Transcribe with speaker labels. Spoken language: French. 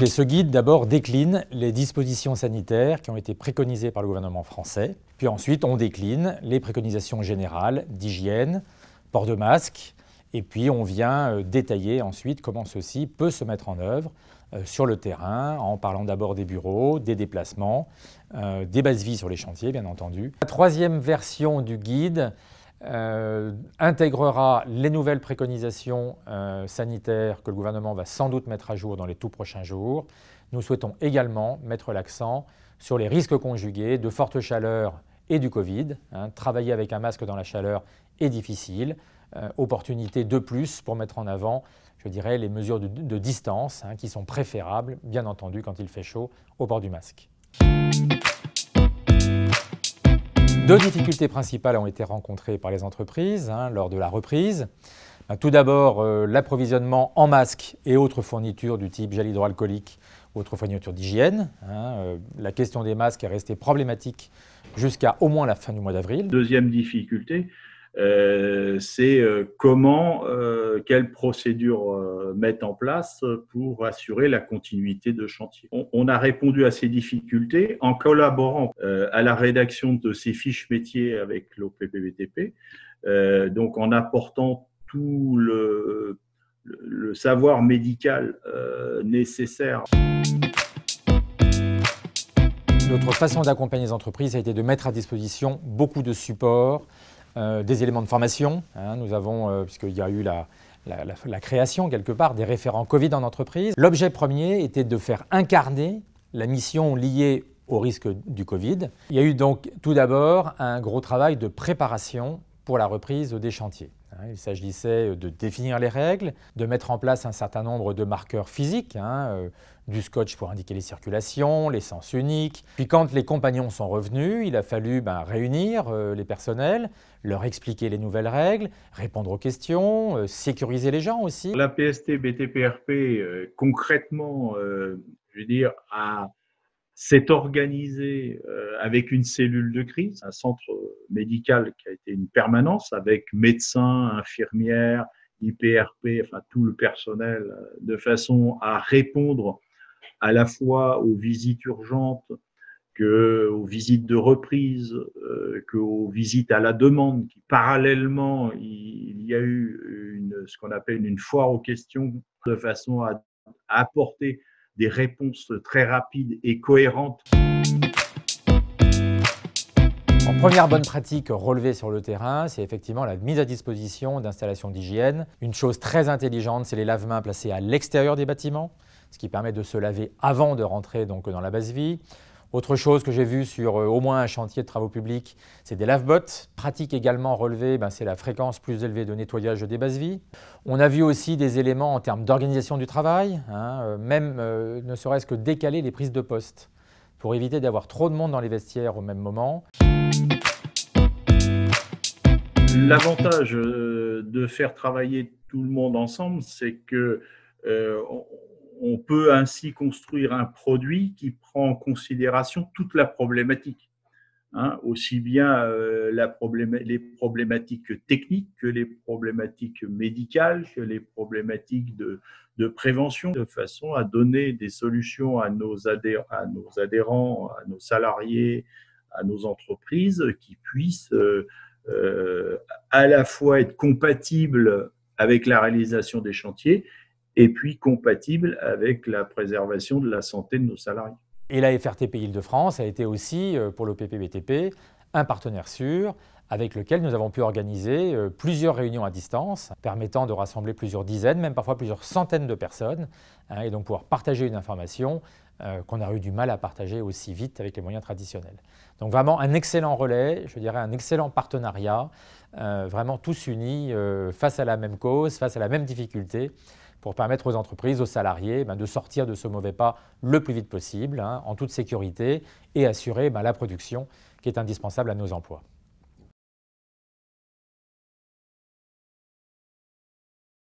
Speaker 1: Écoutez, ce guide d'abord décline les dispositions sanitaires qui ont été préconisées par le gouvernement français. Puis ensuite, on décline les préconisations générales d'hygiène, port de masque, et puis on vient détailler ensuite comment ceci peut se mettre en œuvre sur le terrain, en parlant d'abord des bureaux, des déplacements, des bases vie sur les chantiers, bien entendu. La troisième version du guide intégrera les nouvelles préconisations sanitaires que le gouvernement va sans doute mettre à jour dans les tout prochains jours. Nous souhaitons également mettre l'accent sur les risques conjugués de forte chaleur et du Covid. Travailler avec un masque dans la chaleur est difficile. Opportunité de plus pour mettre en avant, je dirais, les mesures de distance qui sont préférables, bien entendu, quand il fait chaud, au port du masque. Deux difficultés principales ont été rencontrées par les entreprises lors de la reprise. Tout d'abord, l'approvisionnement en masques et autres fournitures du type gel hydroalcoolique, autres fournitures d'hygiène. La question des masques est restée problématique jusqu'à au moins la fin du mois d'avril.
Speaker 2: Deuxième difficulté, c'est quelles procédures mettre en place pour assurer la continuité de chantier. On a répondu à ces difficultés en collaborant à la rédaction de ces fiches métiers avec l'OPPBTP, donc en apportant tout le savoir médical nécessaire.
Speaker 1: Notre façon d'accompagner les entreprises a été de mettre à disposition beaucoup de supports, des éléments de formation. Nous avons, puisqu'il y a eu la création quelque part des référents Covid en entreprise. L'objet premier était de faire incarner la mission liée au risque du Covid. Il y a eu donc tout d'abord un gros travail de préparation pour la reprise des chantiers. Il s'agissait de définir les règles, de mettre en place un certain nombre de marqueurs physiques, du scotch pour indiquer les circulations, les sens uniques. Puis quand les compagnons sont revenus, il a fallu réunir les personnels, leur expliquer les nouvelles règles, répondre aux questions, sécuriser les gens aussi.
Speaker 2: La PST BTPRP, concrètement, je veux dire, s'est organisé avec une cellule de crise, un centre médical qui a été une permanence avec médecins, infirmières, IPRP, enfin tout le personnel, de façon à répondre à la fois aux visites urgentes, qu'aux visites de reprise, qu'aux visites à la demande. Parallèlement, il y a eu ce qu'on appelle une foire aux questions, de façon à apporter des réponses très rapides et cohérentes.
Speaker 1: En première bonne pratique relevée sur le terrain, c'est effectivement la mise à disposition d'installations d'hygiène. Une chose très intelligente, c'est les lave-mains placés à l'extérieur des bâtiments, ce qui permet de se laver avant de rentrer donc dans la base vie. Autre chose que j'ai vue sur au moins un chantier de travaux publics, c'est des lave-bottes. Pratique également relevée, c'est la fréquence plus élevée de nettoyage des bases vie. On a vu aussi des éléments en termes d'organisation du travail, même ne serait-ce que décaler les prises de poste pour éviter d'avoir trop de monde dans les vestiaires au même moment.
Speaker 2: L'avantage de faire travailler tout le monde ensemble, c'est que on peut ainsi construire un produit qui prend en considération toute la problématique, aussi bien les problématiques techniques que les problématiques médicales, que les problématiques de prévention, de façon à donner des solutions à nos adhérents, à nos salariés, à nos entreprises qui puissent à la fois être compatibles avec la réalisation des chantiers et puis compatible avec la préservation de la santé de nos salariés.
Speaker 1: Et la FRTP Île-de-France a été aussi, pour l'OPPBTP, un partenaire sûr avec lequel nous avons pu organiser plusieurs réunions à distance, permettant de rassembler plusieurs dizaines, même parfois plusieurs centaines de personnes, et donc pouvoir partager une information qu'on a eu du mal à partager aussi vite avec les moyens traditionnels. Donc vraiment un excellent relais, je dirais un excellent partenariat, vraiment tous unis face à la même cause, face à la même difficulté, pour permettre aux entreprises, aux salariés de sortir de ce mauvais pas le plus vite possible, en toute sécurité, et assurer la production qui est indispensable à nos emplois.